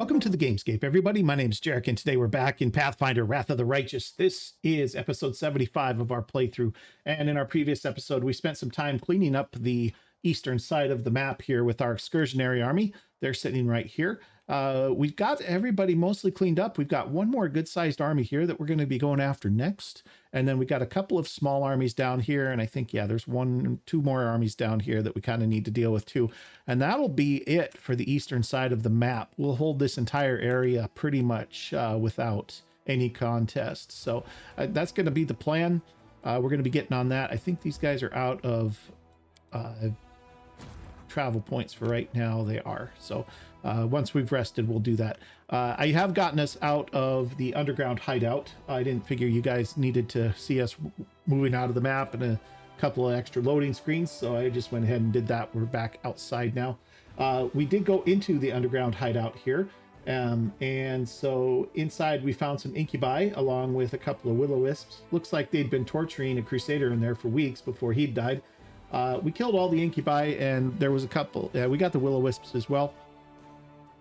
Welcome to the Gamescape, everybody. My name is Jarek, and today we're back in Pathfinder Wrath of the Righteous. This is episode 75 of our playthrough. And in our previous episode, we spent some time cleaning up the eastern side of the map here with our excursionary army. They're sitting right here. We've got everybody mostly cleaned up. We've got one more good-sized army here that we're going to be going after next. And then we got a couple of small armies down here. And I think, yeah, there's two more armies down here that we kind of need to deal with too. And that'll be it for the eastern side of the map. We'll hold this entire area pretty much without any contest. So that's going to be the plan. We're going to be getting on that. I think these guys are out of travel points for right now. They are. So once we've rested, we'll do that. I have gotten us out of the underground hideout. I didn't figure you guys needed to see us moving out of the map and a couple of extra loading screens, so I just went ahead and did that. We're back outside now. We did go into the underground hideout here, and so inside we found some incubi along with a couple of will-o-wisps. Looks like they'd been torturing a crusader in there for weeks before he'd died. We killed all the incubi, and there was a couple. We got the will-o-wisps as well.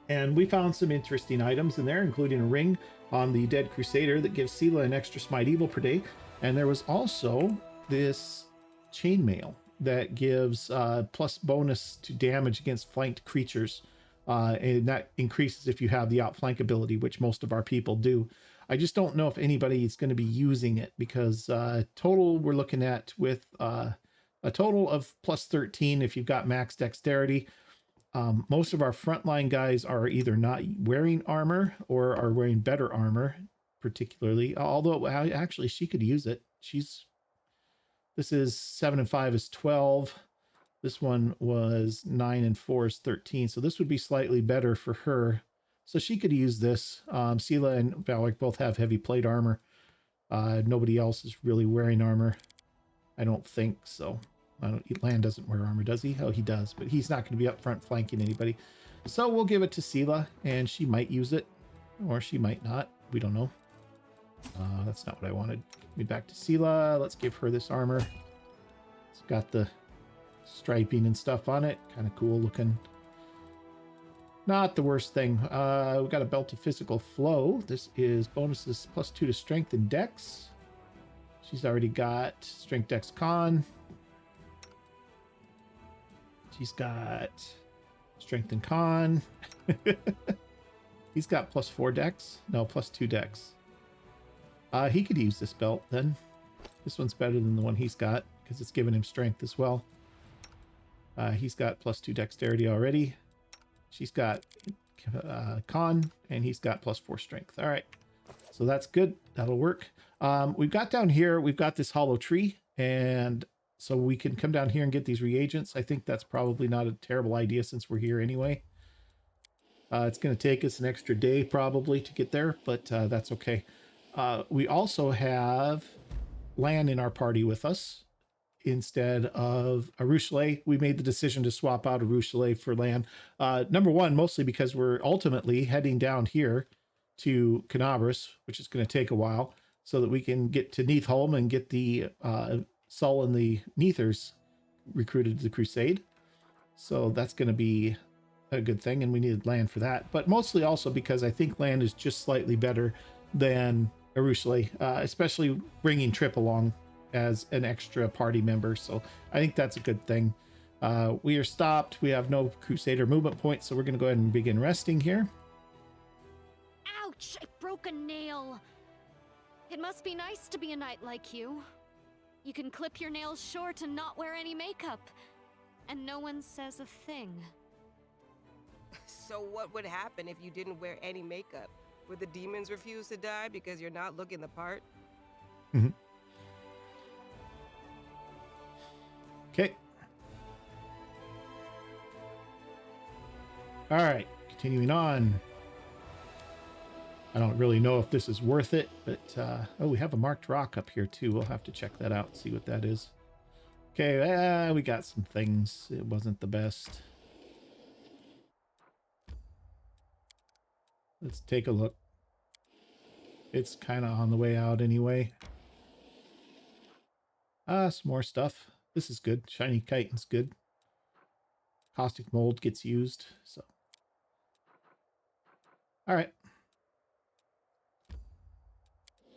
And we found some interesting items in there, including a ring on the dead crusader that gives Sela an extra smite evil per day. And there was also this chainmail that gives plus bonus to damage against flanked creatures. And that increases if you have the outflank ability, which most of our people do. I just don't know if anybody is going to be using it because total we're looking at with a total of plus 13 if you've got max dexterity. Most of our frontline guys are either not wearing armor or are wearing better armor, particularly. Although actually she could use it. This is 7 and 5 is 12. This one was 9 and 4 is 13. So this would be slightly better for her. So she could use this. Sela and Valric both have heavy plate armor. Nobody else is really wearing armor. I don't think so. Land doesn't wear armor, does he? Oh, he does, but he's not going to be up front flanking anybody. So we'll give it to Sela, and she might use it, or she might not. We don't know. That's not what I wanted. Get me back to Sela. Let's give her this armor. It's got the striping and stuff on it. Kind of cool looking. Not the worst thing. We got a belt of physical flow. This is bonuses plus 2 to strength and dex. She's already got strength, dex, con. She's got strength and con. He's got plus 4 dex. No, plus 2 dex. He could use this belt then. This one's better than the one he's got because it's giving him strength as well. He's got plus 2 dexterity already. She's got con, and he's got plus 4 strength. All right. So that's good. That'll work. We've got down here, we've got this hollow tree, and so we can come down here and get these reagents. I think that's probably not a terrible idea since we're here anyway. It's going to take us an extra day probably to get there, but that's okay. We also have Lan in our party with us instead of Arushale. We made the decision to swap out Arushale for Lan. Number one, mostly because we're ultimately heading down here to Canabras, which is going to take a while, so that we can get to Neathholm and get the Saul and the Neathers recruited to the Crusade. So that's going to be a good thing, and we needed Lan for that. But mostly also because I think Lan is just slightly better than Arushale, especially bringing Trip along as an extra party member. So I think that's a good thing. We are stopped. We have no Crusader movement points, so we're going to go ahead and begin resting here. Ouch! I broke a nail. It must be nice to be a knight like you. You can clip your nails short and not wear any makeup. And no one says a thing. So what would happen if you didn't wear any makeup? Would the demons refuse to die because you're not looking the part? Mm-hmm. Okay. All right, continuing on. I don't really know if this is worth it, but oh, we have a marked rock up here too. We'll have to check that out, see what that is. Okay, we got some things. It wasn't the best. Let's take a look. It's kind of on the way out anyway. Some more stuff. This is good. Shiny chitin's good. Caustic mold gets used, so All right.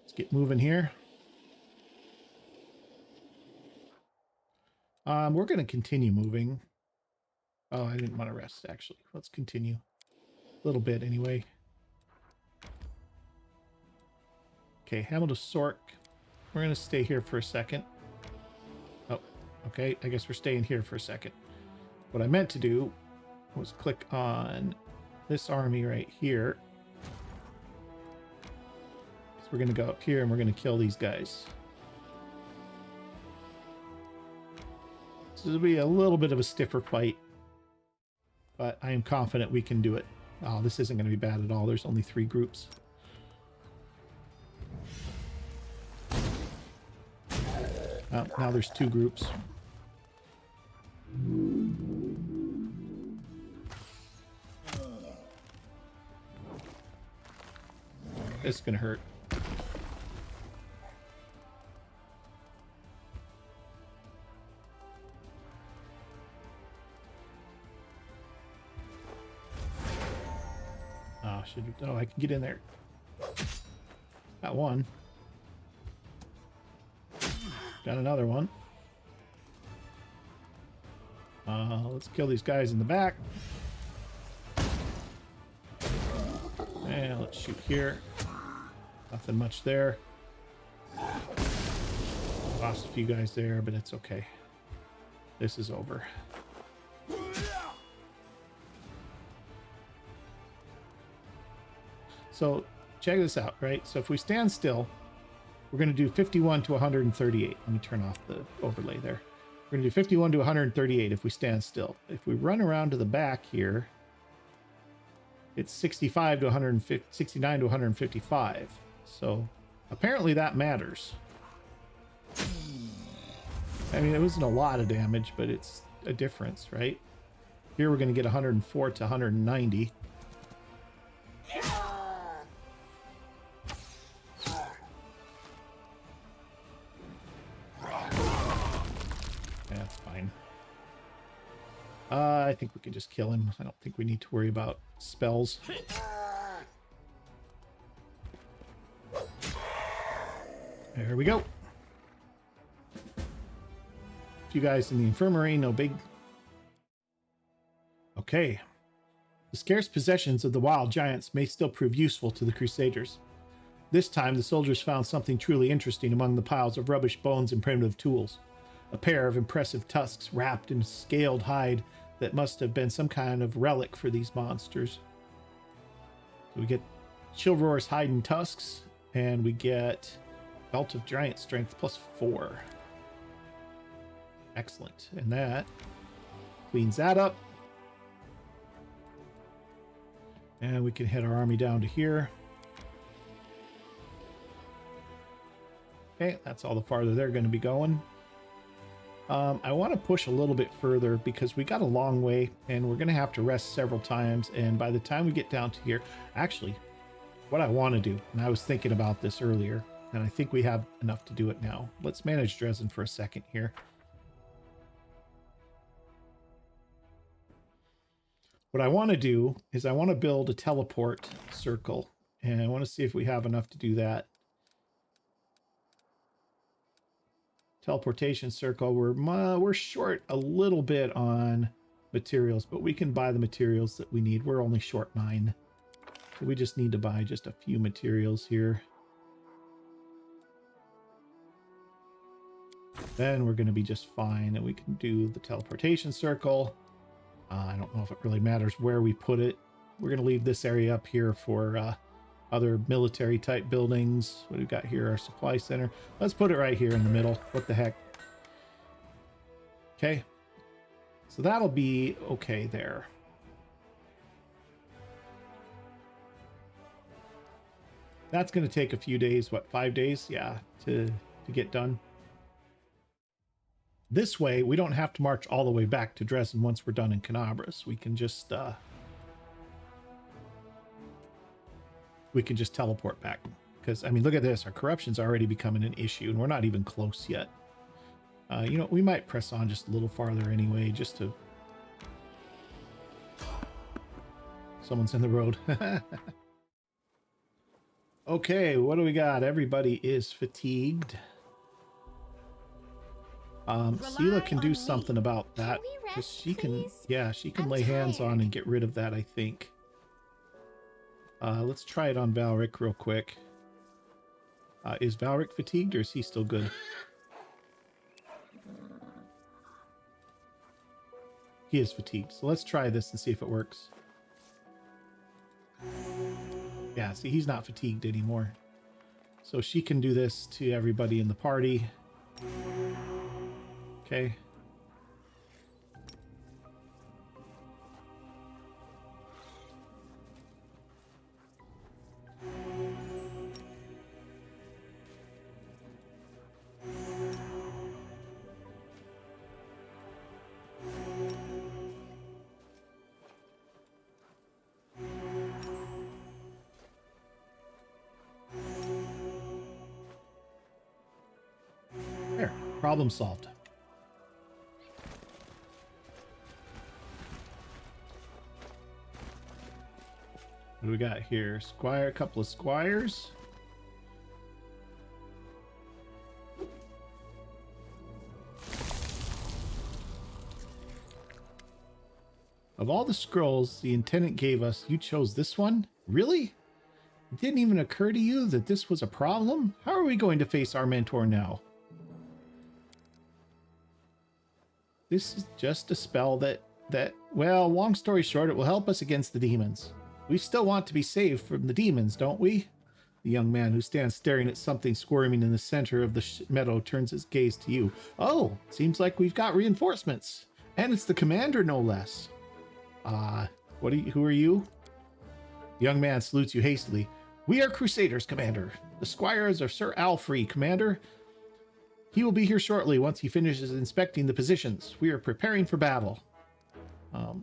Let's get moving here. We're going to continue moving. Oh, I didn't want to rest, actually. Let's continue. A little bit, anyway. Okay, Hamel to Sork. We're going to stay here for a second. Oh, okay. I guess we're staying here for a second. What I meant to do was click on this army right here. So we're going to go up here and we're going to kill these guys. So it'll be a little bit of a stiffer fight, but I am confident we can do it. Oh, this isn't going to be bad at all. There's only 3 groups. Now there's 2 groups. This is going to hurt. Oh, oh, I can get in there. Got one. Got another one. Let's kill these guys in the back. And let's shoot here. Nothing much there. Lost a few guys there, but it's okay. This is over. So check this out, right? So if we stand still, we're going to do 51 to 138. Let me turn off the overlay there. We're going to do 51 to 138 if we stand still. If we run around to the back here, it's 65 to 150, 69 to 155. So apparently that matters. I mean, it wasn't a lot of damage, but it's a difference, right? Here we're going to get 104 to 190. That's fine. I think we can just kill him. I don't think we need to worry about spells. There we go. A few guys in the infirmary, no big. Okay. The scarce possessions of the wild giants may still prove useful to the Crusaders. This time, the soldiers found something truly interesting among the piles of rubbish, bones, and primitive tools. A pair of impressive tusks wrapped in scaled hide that must have been some kind of relic for these monsters. So we get Chivalrous hide and tusks, and we get Belt of Giant Strength +4. Excellent. And that cleans that up. And we can head our army down to here. Okay, that's all the farther they're going to be going. I want to push a little bit further because we got a long way and we're going to have to rest several times. And by the time we get down to here, actually, what I want to do, and I was thinking about this earlier, and I think we have enough to do it now. Let's manage Dresden for a second here. What I want to do is I want to build a teleport circle, and I want to see if we have enough to do that. Teleportation circle, we're short a little bit on materials, but we can buy the materials that we need. We're only short 9. So we just need to buy just a few materials here. Then we're going to be just fine, and we can do the teleportation circle. I don't know if it really matters where we put it. We're going to leave this area up here for other military type buildings. What do we got here? Our supply center. Let's put it right here in the middle. What the heck? Okay. So that'll be okay there. That's going to take a few days. What, 5 days? Yeah, to get done. This way, we don't have to march all the way back to Dresden once we're done in Canabras. We can just teleport back. Because, I mean, look at this. Our corruption's already becoming an issue, and we're not even close yet. You know, we might press on just a little farther anyway, just to... Someone's in the road. Okay, what do we got? Everybody is fatigued. Sela can do something about that. Can we 'Cause rest, she can, please? yeah, she can I'm lay hands on tired. and get rid of that, I think. Let's try it on Valric real quick. Is Valric fatigued or is he still good? He is fatigued. So let's try this and see if it works. Yeah, see, he's not fatigued anymore. So she can do this to everybody in the party. Okay. There, problem solved. What do we got here? Squire, a couple of squires. Of all the scrolls the intendant gave us, you chose this one? Really? It didn't even occur to you that this was a problem? How are we going to face our mentor now? This is just a spell that, well, long story short, it will help us against the demons. We still want to be saved from the demons, don't we? The young man who stands staring at something squirming in the center of the meadow turns his gaze to you. Oh, seems like we've got reinforcements. And it's the commander, no less. Who are you? The young man salutes you hastily. We are Crusaders, Commander. The squires are Sir Allfrey, Commander. He will be here shortly once he finishes inspecting the positions. We are preparing for battle.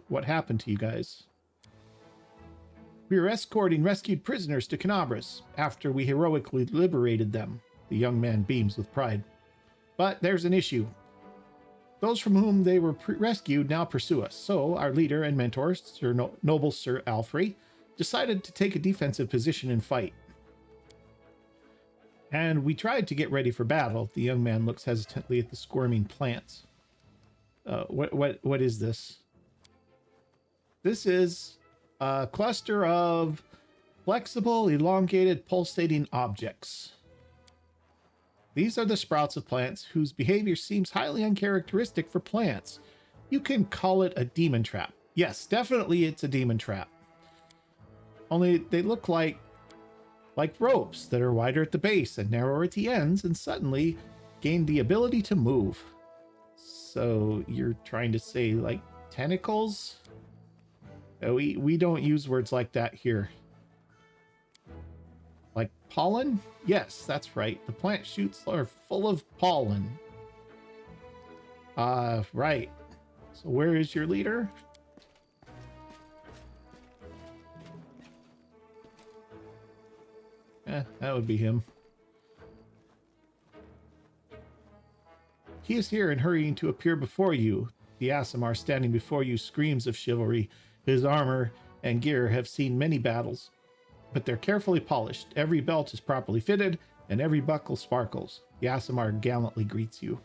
What happened to you guys? We are escorting rescued prisoners to Canabras after we heroically liberated them. The young man beams with pride. But there's an issue. Those from whom they were rescued now pursue us. So our leader and mentor, Noble Sir Allfrey, decided to take a defensive position and fight. And we tried to get ready for battle. The young man looks hesitantly at the squirming plants. What is this? This is a cluster of flexible, elongated, pulsating objects. These are the sprouts of plants whose behavior seems highly uncharacteristic for plants. You can call it a demon trap. Yes, definitely it's a demon trap. Only they look like ropes that are wider at the base and narrower at the ends and suddenly gain the ability to move. So you're trying to say like tentacles? We don't use words like that here. Like pollen? Yes, that's right. The plant shoots are full of pollen. Right. So where is your leader? That would be him. He is here and hurrying to appear before you. The Aasimar standing before you screams of chivalry. His armor and gear have seen many battles, but they're carefully polished. Every belt is properly fitted, and every buckle sparkles. The Aasimar gallantly greets you.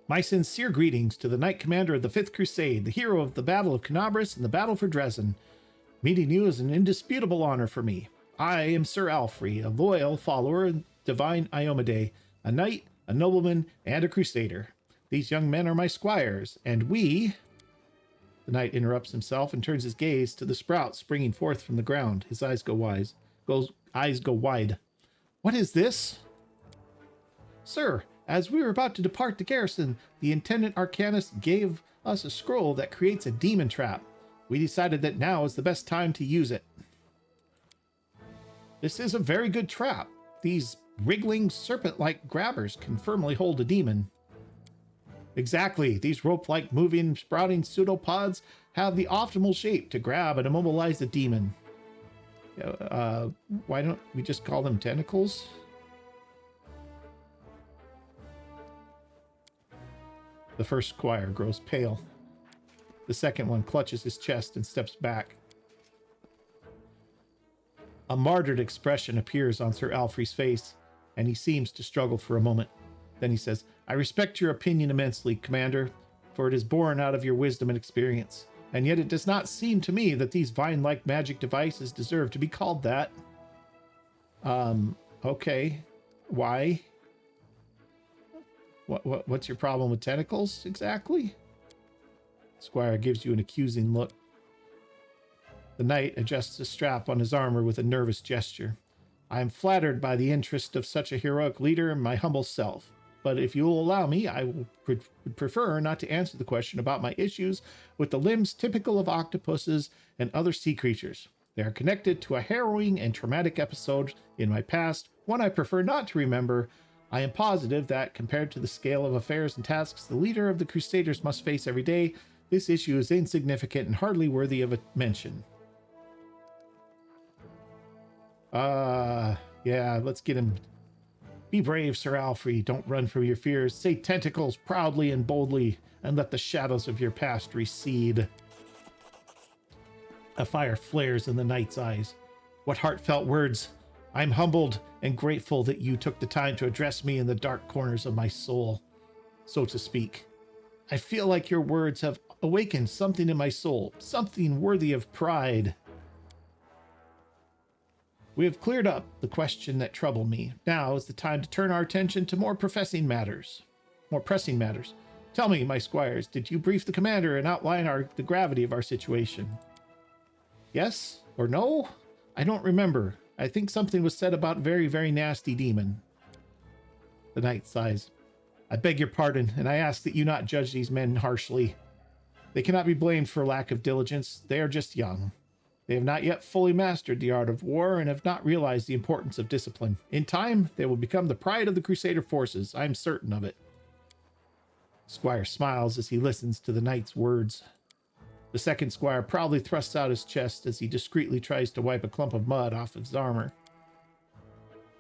My sincere greetings to the Knight Commander of the 5th Crusade, the hero of the Battle of Canabras and the Battle for Dresden. Meeting you is an indisputable honor for me. I am Sir Allfrey, a loyal follower of divine Iomade, a knight, a nobleman, and a crusader. These young men are my squires, and we... The knight interrupts himself and turns his gaze to the sprout springing forth from the ground. His eyes go wide. What is this? Sir, as we were about to depart the garrison, the intendant arcanist gave us a scroll that creates a demon trap. We decided that now is the best time to use it. This is a very good trap. These wriggling serpent-like grabbers can firmly hold a demon. Exactly. These rope-like moving, sprouting pseudopods have the optimal shape to grab and immobilize the demon. Why don't we just call them tentacles? The first squire grows pale. The second one clutches his chest and steps back. A martyred expression appears on Sir Allfrey's face, and he seems to struggle for a moment. Then he says, I respect your opinion immensely, Commander, for it is born out of your wisdom and experience. And yet it does not seem to me that these vine-like magic devices deserve to be called that. Okay. Why? What's your problem with tentacles, exactly? Squire gives you an accusing look. The knight adjusts the strap on his armor with a nervous gesture. I am flattered by the interest of such a heroic leader in my humble self, but if you will allow me, I would prefer not to answer the question about my issues with the limbs typical of octopuses and other sea creatures. They are connected to a harrowing and traumatic episode in my past, one I prefer not to remember. I am positive that, compared to the scale of affairs and tasks the leader of the Crusaders must face every day, this issue is insignificant and hardly worthy of a mention. Yeah, let's get him. Be brave, Sir Allfrey. Don't run from your fears. Say tentacles proudly and boldly, and let the shadows of your past recede. A fire flares in the knight's eyes. What heartfelt words! I'm humbled and grateful that you took the time to address me in the dark corners of my soul, so to speak. I feel like your words have awakened something in my soul, something worthy of pride. We have cleared up the question that troubled me. Now is the time to turn our attention to more pressing matters. Tell me, my squires, did you brief the commander and outline the gravity of our situation? Yes or no? I don't remember. I think something was said about very, very nasty demon. The knight sighs. I beg your pardon, and I ask that you not judge these men harshly. They cannot be blamed for lack of diligence. They are just young. They have not yet fully mastered the art of war and have not realized the importance of discipline. In time, they will become the pride of the Crusader forces. I am certain of it. Squire smiles as he listens to the knight's words. The second squire proudly thrusts out his chest as he discreetly tries to wipe a clump of mud off his armor.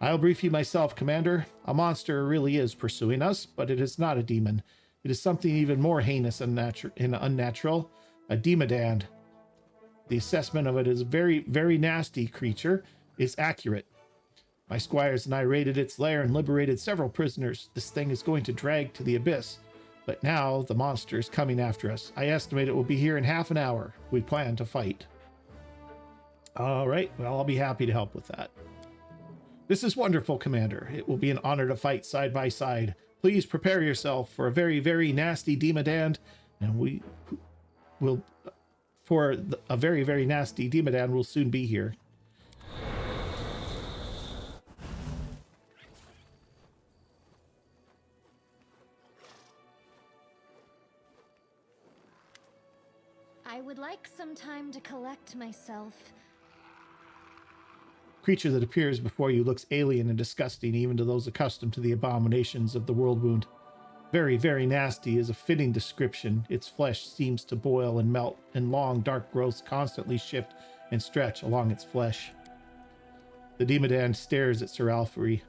I'll brief you myself, Commander. A monster really is pursuing us, but it is not a demon. It is something even more heinous and unnatural, a demodand. The assessment of it as a very, very nasty creature is accurate. My squires and I raided its lair and liberated several prisoners. This thing is going to drag to the abyss. But now the monster is coming after us. I estimate it will be here in half an hour. We plan to fight. All right. Well, I'll be happy to help with that. This is wonderful, Commander. It will be an honor to fight side by side. Please prepare yourself for a very, very nasty demodand, and we will... For a very, very nasty demodand will soon be here. I would like some time to collect myself. Creature that appears before you looks alien and disgusting even to those accustomed to the abominations of the world wound. Very, very nasty is a fitting description. Its flesh seems to boil and melt, and long, dark growths constantly shift and stretch along its flesh. The demodand stares at Sir Allfrey.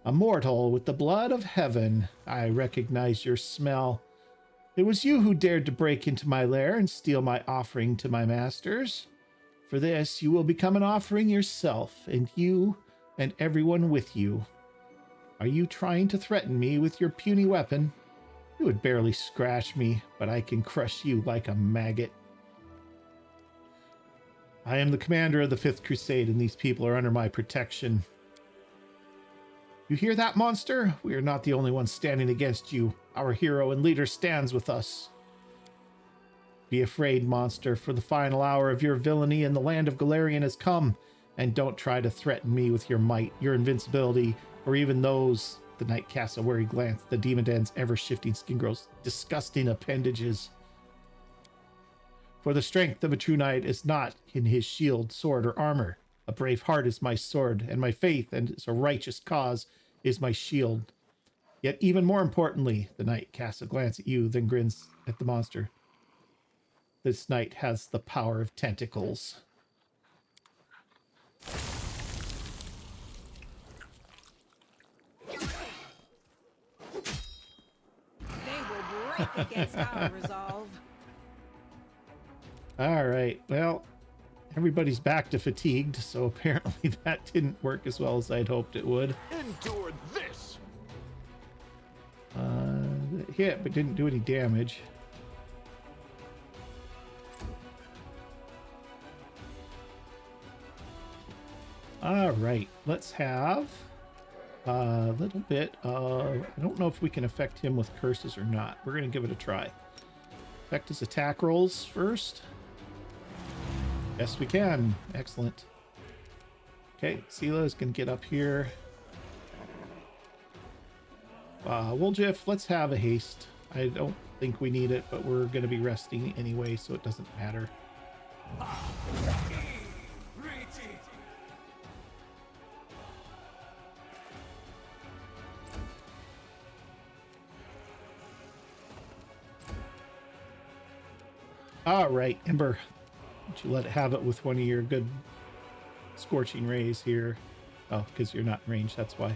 A mortal with the blood of heaven. I recognize your smell. It was you who dared to break into my lair and steal my offering to my masters. For this, you will become an offering yourself, and you and everyone with you. Are you trying to threaten me with your puny weapon? You would barely scratch me, but I can crush you like a maggot. I am the commander of the 5th Crusade, and these people are under my protection. You hear that, monster? We are not the only ones standing against you. Our hero and leader stands with us. Be afraid, monster, for the final hour of your villainy in the land of Galarian has come, and don't try to threaten me with your might, your invincibility, or even those... The knight casts a wary glance at the demodand's ever-shifting skin growths. Disgusting appendages. For the strength of a true knight is not in his shield, sword, or armor. A brave heart is my sword, and my faith and a righteous cause is my shield. Yet even more importantly, the knight casts a glance at you, then grins at the monster. This knight has the power of tentacles. Against our resolve. All right. Well, everybody's back to fatigued, so apparently that didn't work as well as I'd hoped it would. Endure this. Hit, but didn't do any damage. All right, let's have a little bit of... I don't know if we can affect him with curses or not. We're going to give it a try. Affect his attack rolls first. Yes, we can. Excellent. Okay, Sela is going to get up here. Woljif, let's have a haste. I don't think we need it, but we're going to be resting anyway, so it doesn't matter. All right, Ember. Why don't you let it have it with one of your good scorching rays here? Oh, because you're not in range, that's why.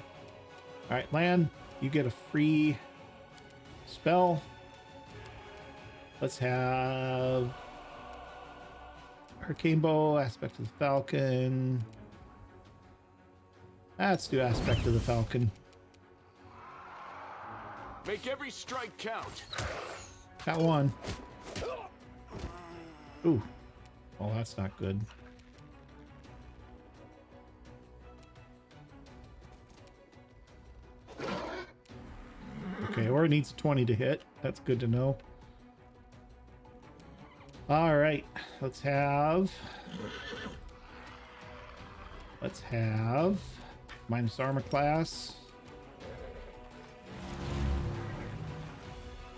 All right, Lan, you get a free spell. Let's have Arcane Bow, Aspect of the Falcon. Let's do Aspect of the Falcon. Make every strike count. Got one. Ooh. Well, that's not good. Okay, or it needs 20 to hit. That's good to know. All right, let's have minus armor class.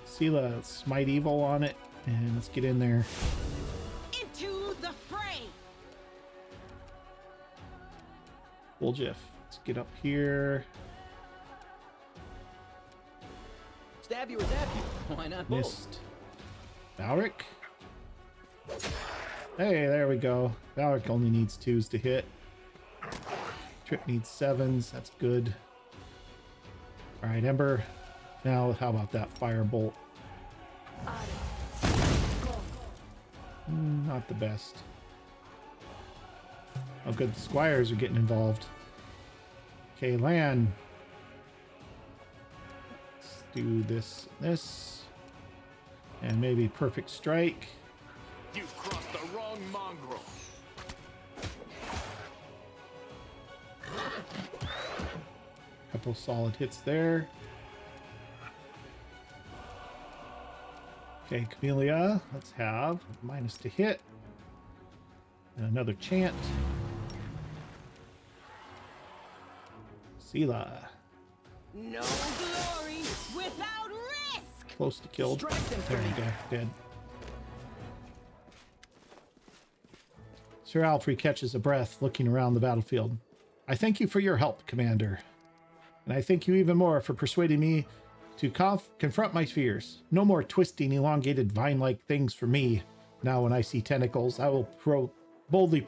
Sela, smite evil on it, and let's get in there. Into the fray. Woljif, let's get up here. Stab you or zap you. Why not both? Missed. Valric. Hey, there we go. Valric only needs 2s to hit. Trip needs 7s. That's good. All right, Ember. Now, how about that firebolt? Not the best. Oh, good. The squires are getting involved. Okay, Lan. Let's do this, this, and maybe perfect strike. You've crossed the wrong mongrel. Couple solid hits there. Okay, Camellia, let's have minus to hit. And another chant. Sela. No glory without risk. Close to killed. Strike them, There we Frank. go, dead. Sir Allfrey catches a breath, looking around the battlefield. I thank you for your help, Commander. And I thank you even more for persuading me to confront my fears. No more twisting, elongated vine-like things for me. Now when I see tentacles, I will boldly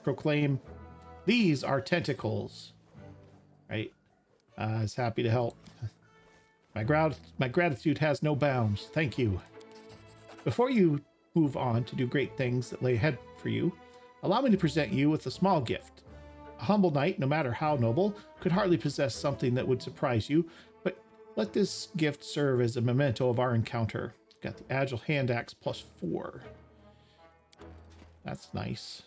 proclaim, these are tentacles. Right? I was happy to help. My gratitude has no bounds. Thank you. Before you move on to do great things that lay ahead for you, allow me to present you with a small gift. A humble knight, no matter how noble, could hardly possess something that would surprise you, but let this gift serve as a memento of our encounter. Got the Agile Hand Axe +4. That's nice.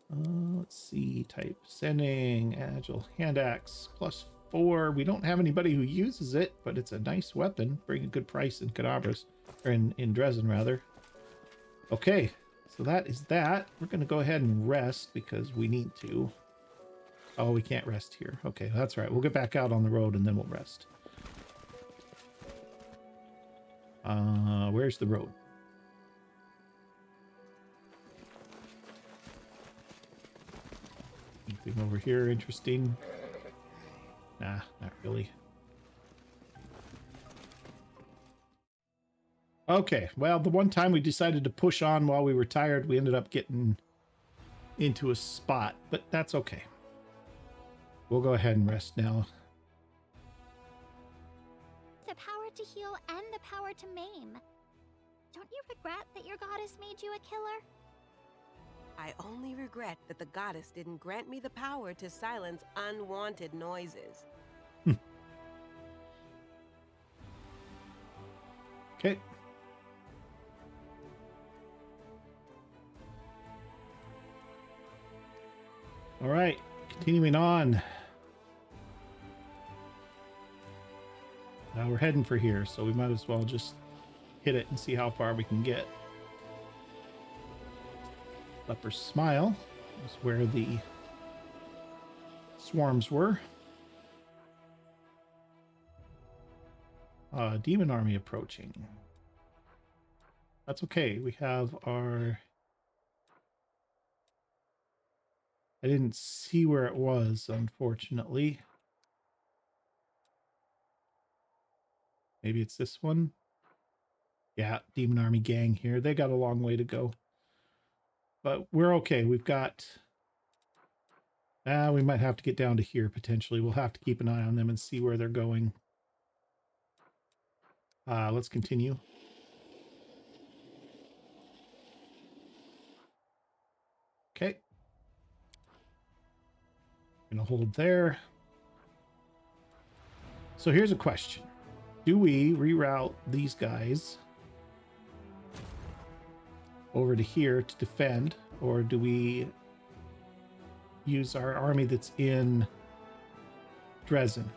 Let's see, type sending, Agile Hand Axe +4. We don't have anybody who uses it, but it's a nice weapon. Bring a good price in Cadabras, or in Dresden rather. Okay, so that is that. We're going to go ahead and rest because we need to. Oh, we can't rest here. Okay, that's right. We'll get back out on the road and then we'll rest. Where's the road? Anything over here interesting? Nah, not really. Okay, well, the one time we decided to push on while we were tired, we ended up getting into a spot, but that's okay. We'll go ahead and rest now. The power to heal and the power to maim. Don't you regret that your goddess made you a killer? I only regret that the goddess didn't grant me the power to silence unwanted noises. Okay. All right, continuing on. Now we're heading for here, so we might as well just hit it and see how far we can get. Upper Smile is where the swarms were. Demon army approaching. That's okay. We have our... I didn't see where it was, unfortunately. Maybe it's this one. Yeah, Demon Army gang here. They got a long way to go. But we're okay. We've got... we might have to get down to here, potentially. We'll have to keep an eye on them and see where they're going. Let's continue. Okay. Gonna hold there. So here's a question. Do we reroute these guys over to here to defend, or do we use our army that's in Dresden?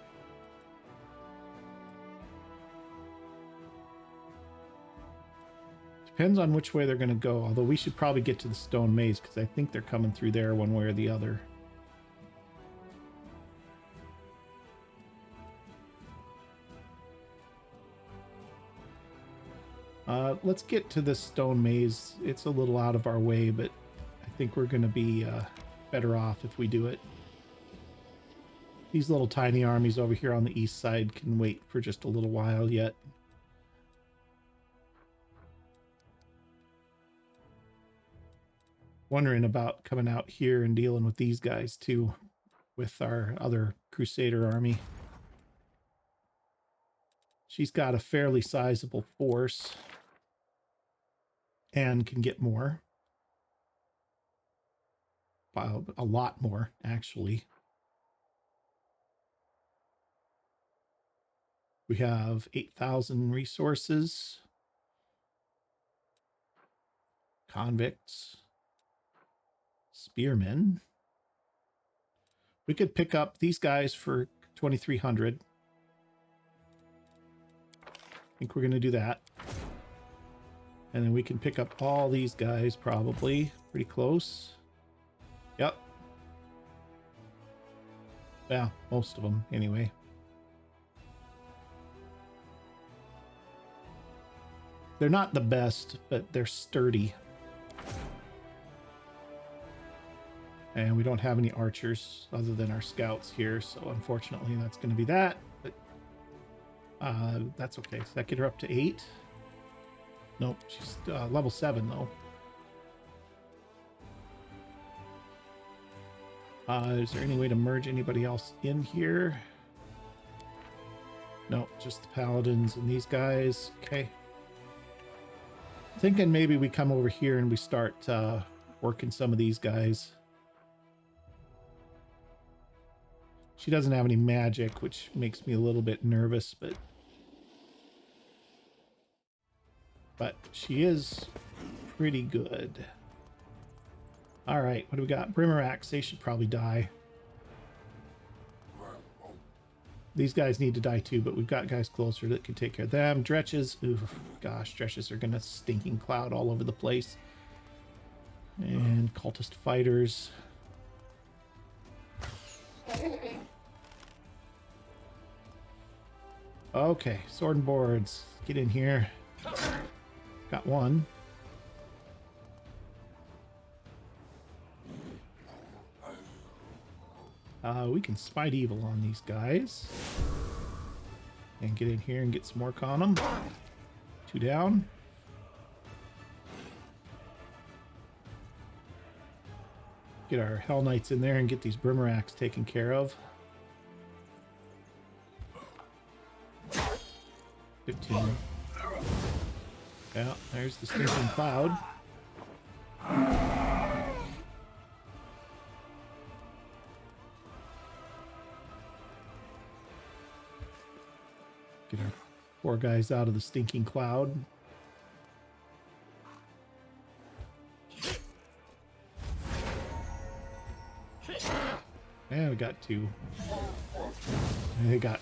Depends on which way they're going to go, although we should probably get to the stone maze because I think they're coming through there one way or the other. Let's get to this stone maze. It's a little out of our way, but I think we're going to be better off if we do it. These little tiny armies over here on the east side can wait for just a little while yet. Wondering about coming out here and dealing with these guys too, with our other Crusader army. She's got a fairly sizable force and can get more. A lot more, actually. We have 8,000 resources. Convicts. Spearmen. We could pick up these guys for 2,300. I think we're going to do that. And then we can pick up all these guys probably. Pretty close. Yep. Yeah, most of them anyway. They're not the best, but they're sturdy. And we don't have any archers other than our scouts here, so unfortunately that's going to be that. But that's okay. Does that get her up to 8? Nope, she's level 7 though. Is there any way to merge anybody else in here? No, just the paladins and these guys. Okay. Thinking maybe we come over here and we start working some of these guys. She doesn't have any magic, which makes me a little bit nervous, but she is pretty good. All right, what do we got? Brimerax, they should probably die. These guys need to die too, but we've got guys closer that can take care of them. Dretches, oof, gosh, Dretches are gonna stinking cloud all over the place. And cultist fighters. Okay, sword and boards. Get in here. Got one. We can smite evil on these guys. And get in here and get some work on them. 2 down. Get our Hell Knights in there and get these Brimerax taken care of. 15. Yeah, there's the stinking cloud. Get our poor guys out of the stinking cloud. And we got two. And they got...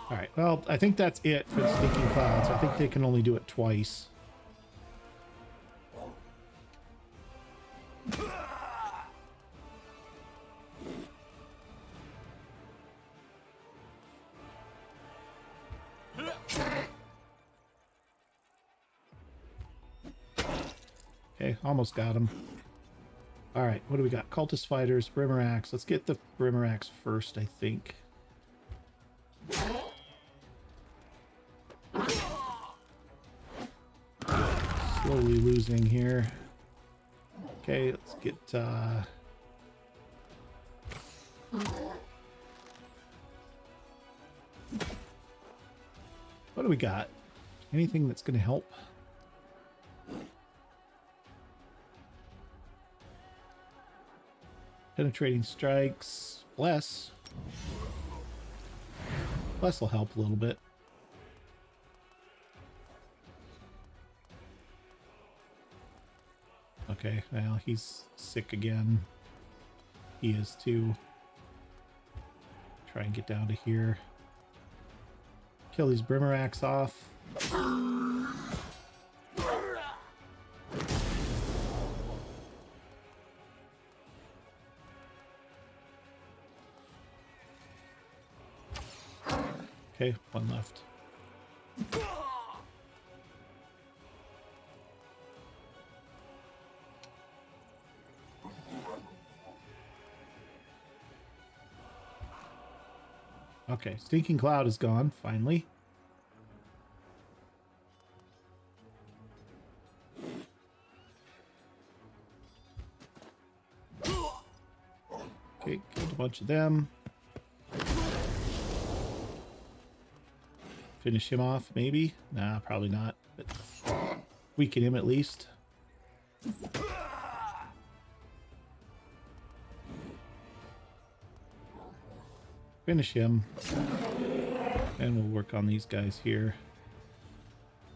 Alright, well, I think that's it for the stinking clouds. I think they can only do it twice. Okay, almost got him. All right, what do we got? Cultist fighters, Brimmer Axe. Let's get the Brimmer Axe first, I think. Slowly losing here. Okay, let's get... What do we got? Anything that's going to help? Penetrating strikes. Bless. Bless will help a little bit. Okay, well, he's sick again. He is too. Try and get down to here. Kill these Brimmer Axe off. Okay, one left. Okay, Stinking Cloud is gone, finally. Okay, killed a bunch of them. Finish him off, maybe? Nah, probably not. But weaken him at least. Finish him. And we'll work on these guys here.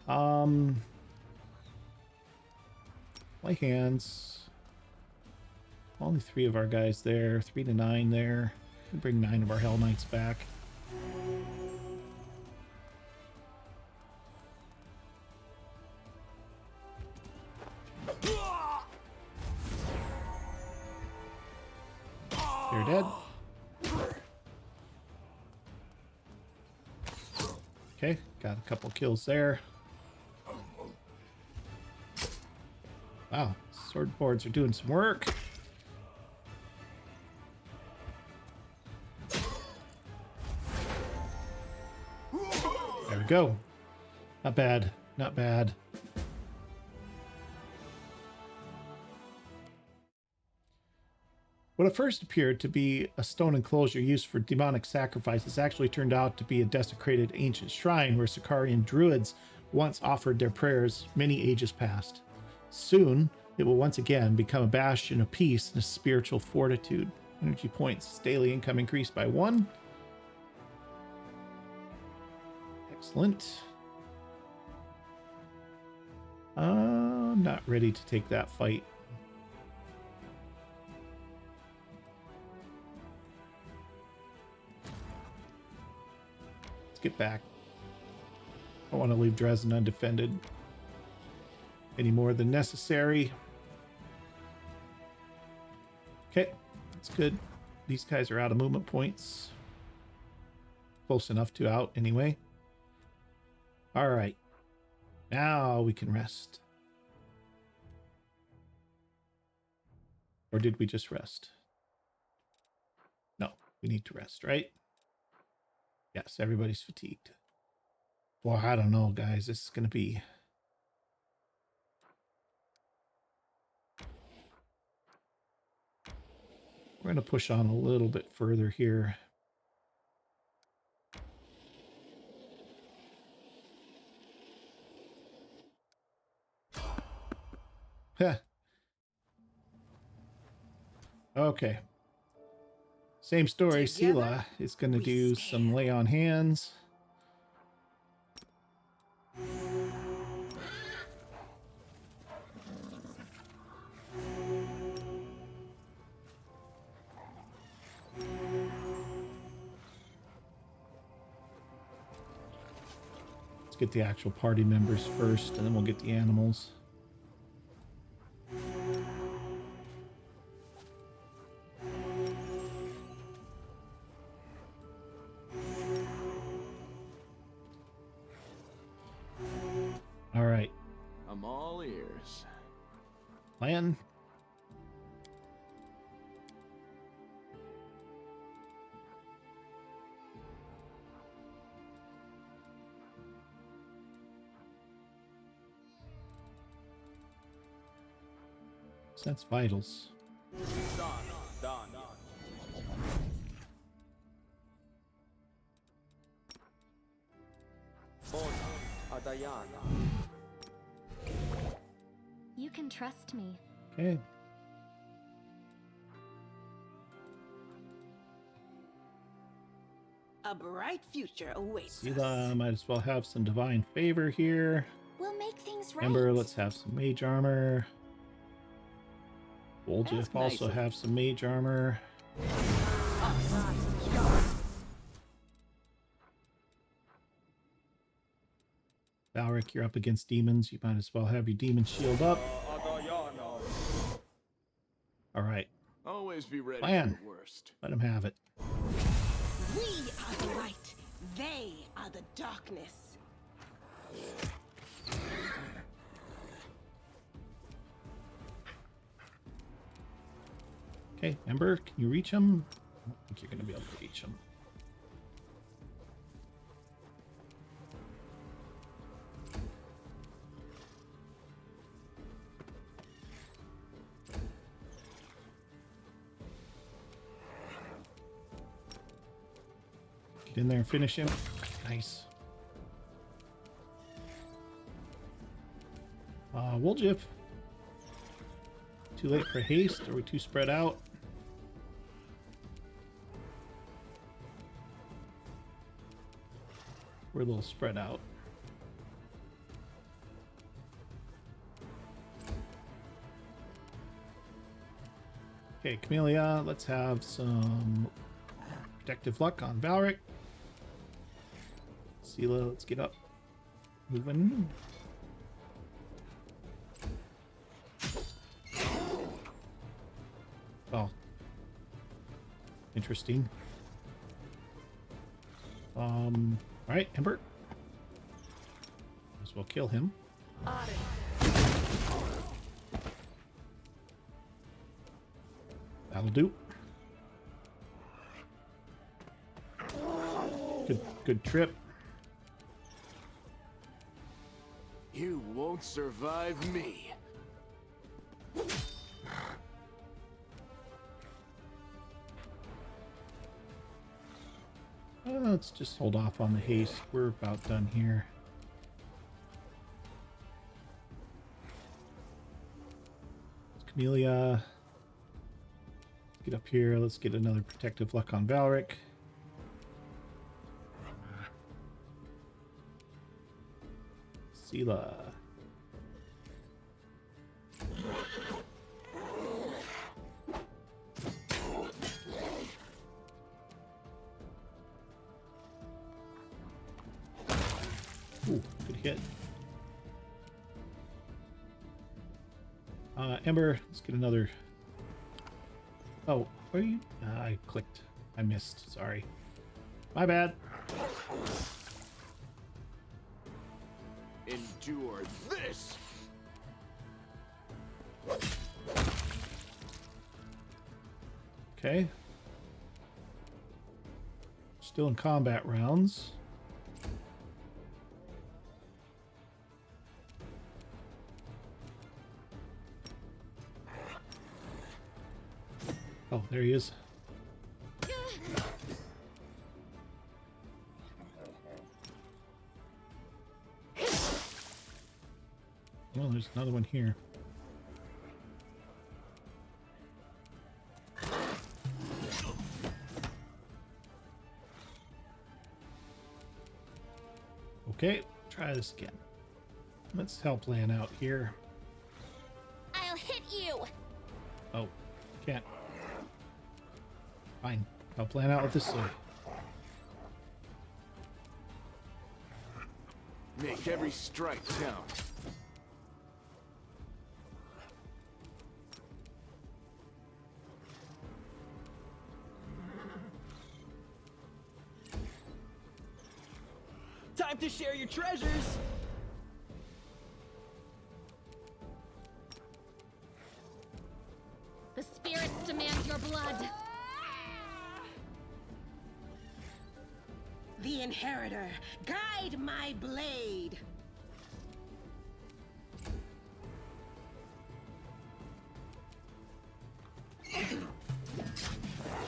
My hands. Only 3 of our guys there. 3 to 9 there. We'll bring 9 of our Hell Knights back. They're dead. Okay, got a couple kills there. Wow, sword boards are doing some work. There we go. Not bad, not bad. What at first appeared to be a stone enclosure used for demonic sacrifices actually turned out to be a desecrated ancient shrine where Sicarian druids once offered their prayers many ages past. Soon, it will once again become a bastion of peace and spiritual fortitude. Energy points, daily income increased by 1. Excellent. Not ready to take that fight. Get back. I don't want to leave Dresden undefended any more than necessary. Okay, that's good. These guys are out of movement points. Close enough to out anyway. All right. Now we can rest. Or did we just rest? No, we need to rest, right? Yes, everybody's fatigued. Well, I don't know, guys. This is going to be... We're going to push on a little bit further here. Okay. Same story. Together Sela is going to we do stand. some lay on hands. Let's get the actual party members first, and then we'll get the animals. All right. I'm all ears. Plan. Sense vitals. Done. Adayana. You can trust me. Okay. A bright future awaits us. Sela might as well have some divine favor here. We'll make things right. Ember, let's have some mage armor. Woljif Ask also nicely. have some mage armor. Valric, you're up against demons. You might as well have your demon shield up. All right, Always be ready Plan. for the worst. let him have it. We are the light. They are the darkness. Okay, Ember, can you reach him? I don't think you're going to be able to reach him. Get in there and finish him. Nice. Woljif. Too late for haste? Are we too spread out? We're a little spread out. Okay, Camellia, let's have some protective luck on Valric. Sela, let's get up. Moving. Oh. Interesting. Alright, Ember. Might as well kill him. That'll do. Good trip. You won't survive me. Let's just hold off on the haste. We're about done here. Camellia. Get up here. Let's get another protective luck on Valric. Sela. Ooh, good hit. Ember, let's get another. Oh, where are you? I clicked. I missed. Sorry. My bad. Endure this. Okay. Still in combat rounds. Oh, there he is. Well, there's another one here. Okay, try this again. Let's help Lan out here. I'll hit you. Oh, can't. Fine. Help Lan out with this sword. Make every strike count. Time to share your treasures! The spirits demand your blood. The Inheritor, guide my blade.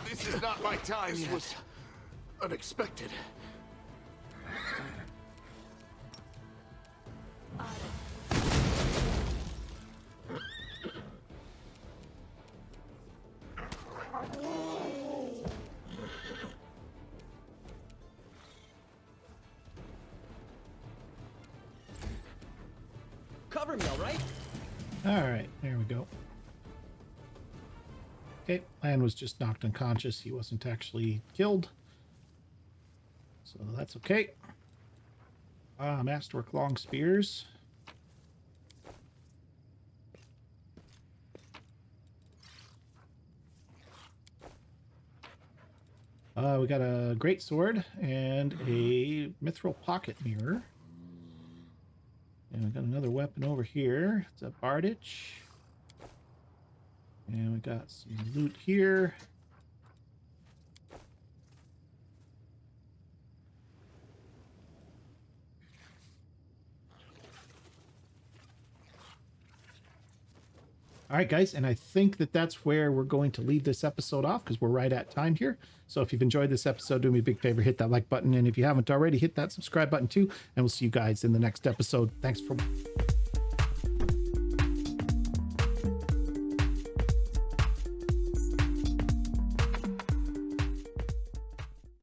This is not my time yet. This was unexpected. Cover me, all right? All right, there we go. Okay, Lan was just knocked unconscious. He wasn't actually killed. So that's okay. Masterwork long spears. We got a great sword and a mithril pocket mirror. And we got another weapon over here. It's a bardage. And we got some loot here. All right, guys, and I think that that's where we're going to leave this episode off because we're right at time here. So if you've enjoyed this episode, do me a big favor, hit that like button. And if you haven't already, hit that subscribe button too. And we'll see you guys in the next episode. Thanks for